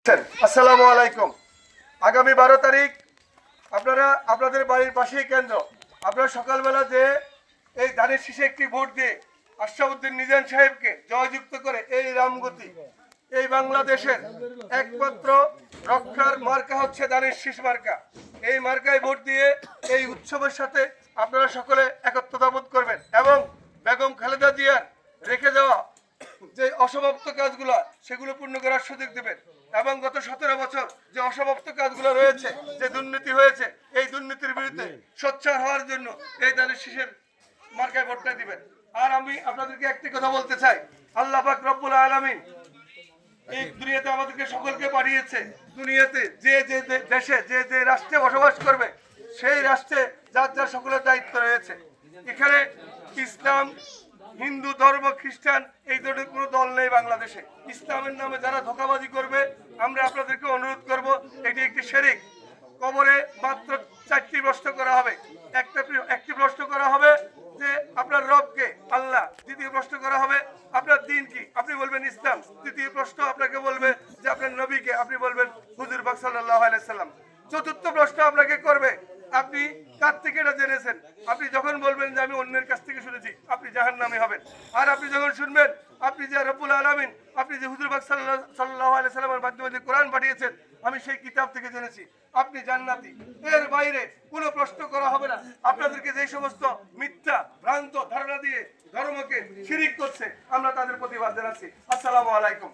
আসসালামু আলাইকুম। আগামী 12 তারিখ আপনারা আপনাদের বাড়ির পাশেই কেন্দ্র, আপনারা সকালবেলা যে এই ধানের শীষে একটি ভোট দিয়ে আশরাফুদ্দিন নিজাম সাহেবকে জয়যুক্ত করে এই রামগতি, এই বাংলাদেশের একমাত্র রক্ষার মার্কা হচ্ছে ধানের শীষ মার্কা। এই মার্কায় ভোট দিয়ে এই উৎসবের সাথে আপনারা সকলে একত্রতা বোধ করবেন এবং বেগম খালেদা জিয়ার রেখে যাওয়া যে অসমাপ্ত কাজগুলো সেগুলো পূর্ণ করার সুযোগ দেবেন এবং গত 17 বছর যে অসমাপ্ত কাজগুলো রয়েছে, যে দুর্নীতি হয়েছে, এই দুর্নীতির বিরুদ্ধে সোচ্চার হওয়ার জন্য এই ধানের শীষের মার্কায় ভোটটা দিবেন। আর আমি আপনাদেরকে একটি কথা বলতে চাই, আল্লাহ পাক রব্বুল আলামিন এই দুনিয়াতে আমাদেরকে সকলকে পাঠিয়েছে। দুনিয়াতে যে যে দেশে যে যে রাষ্ট্রে বসবাস করবে সেই রাষ্ট্রে যার যার সকলের দায়িত্ব রয়েছে। এখানে ইসলাম, হিন্দু ধর্ম, খ্রিস্টান এই ধরনের কোনো দল নেই বাংলাদেশে। ইসলামের নামে যারা ধোঁকাবাজি করবে আমরা আপনাদেরকে অনুরোধ করব, এটি একটি শিরক। কবরে মাত্র 4টি প্রশ্ন করা হবে। একটি প্রশ্ন করা হবে যে আপনার রবকে, আল্লাহ। দ্বিতীয় প্রশ্ন করা হবে আপনার দিন কি, আপনি বলবেন ইসলাম। তৃতীয় প্রশ্ন আপনাকে বলবে যে আপনার নবীকে, আপনি বলবেন হুজুর পাক সাল্লাল্লাহু আলাইহি সাল্লাম। চতুর্থ প্রশ্ন আপনাকে করবে আপনি কার থেকে এটা জেনেছেন। আপনি যখন বলবেন যে আমি অন্যের কাছ থেকে শুনেছি, আপনি জাহান্নামী হবেন। আর আপনি যখন শুনবেন আপনি যে রব্বুল আলামিন, আপনি যে হুজুর পাক সাল্লাল্লাহু আলাইহি সাল্লামের মাধ্যমে যে কোরআন পাঠিয়েছেন, আমি সেই কিতাব থেকে জেনেছি, আপনি জান্নাতি। এর বাইরে কোনো প্রশ্ন করা হবে না। আপনাদেরকে যে সমস্ত মিথ্যা ভ্রান্ত ধারণা দিয়ে ধর্মকে শিরিক করছে, আমরা তাদের প্রতিবাদ জানাচ্ছি। আসসালামু আলাইকুম।